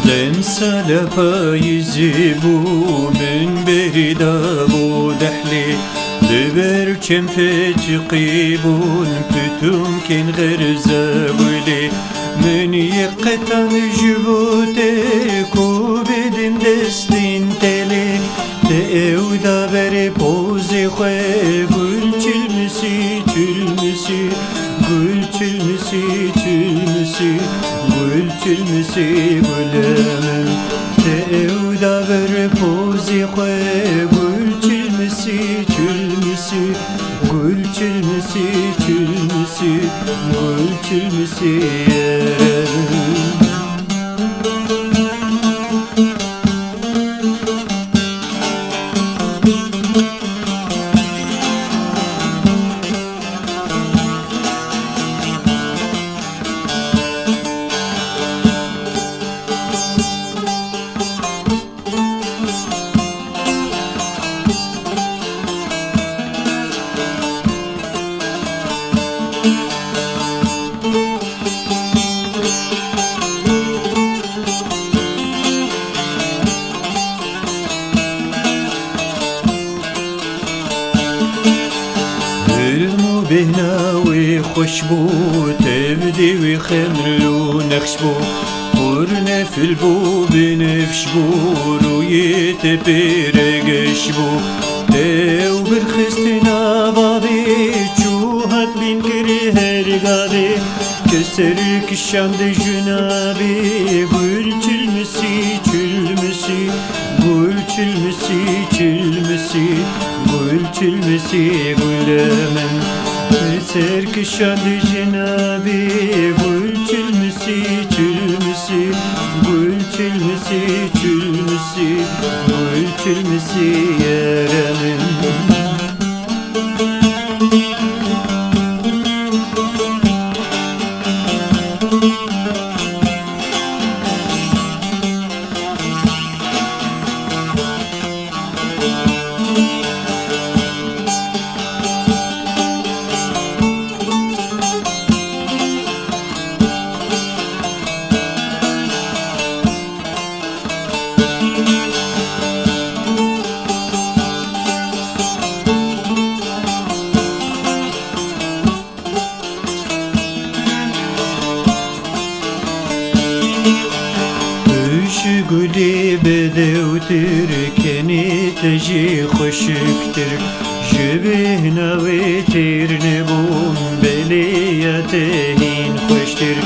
لمسال پاییزی بو من برida bu dehli لبر كم فتقيبون بتوم كن غرزة ولي من يقطن جبوتك وبدم دستين تلي تأودا بري بوزي خوي قول تلمسي تلمسي قول تلمسي تلمسي قول تلمسي قولمن تأودا بري بوزي خوي قول تلمسي تلمسي قول تلمسي تلمسي قول تلمسي بهناوي خوشبو تبدي ويخمرلو نخشبو قرن في البو بنفشبو رويت برقشبو تيو برخستنا بابي چوهت بين كري هرقابي كسرك الشام دي جنابي قول تلمسي تلمسي قول تلمسي تلمسي قول تلمسي قولمن كسرك الشام دي جنابي قول تلمسي تلمسي قول تلمسي تلمسي قول تلمسي يا رمن گلی بدوتر کنی تجی خوشکتر جبه نوی تیر نبون بلیت هین خوشتر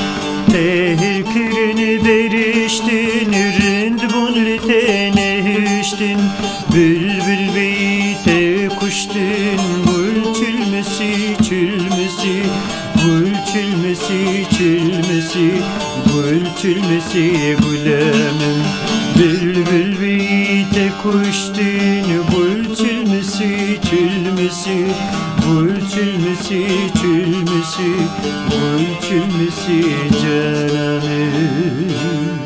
تهر کرن برشتن رند بون لتنه هشتن بلبل بیت کشتن گل چلمسی چلمسی گل çilmesi çilmesi gül çilmesi gülemin bülbül bite kuştin gül çilmesi çilmesi gül çilmesi çilmesi gül çilmesi cananım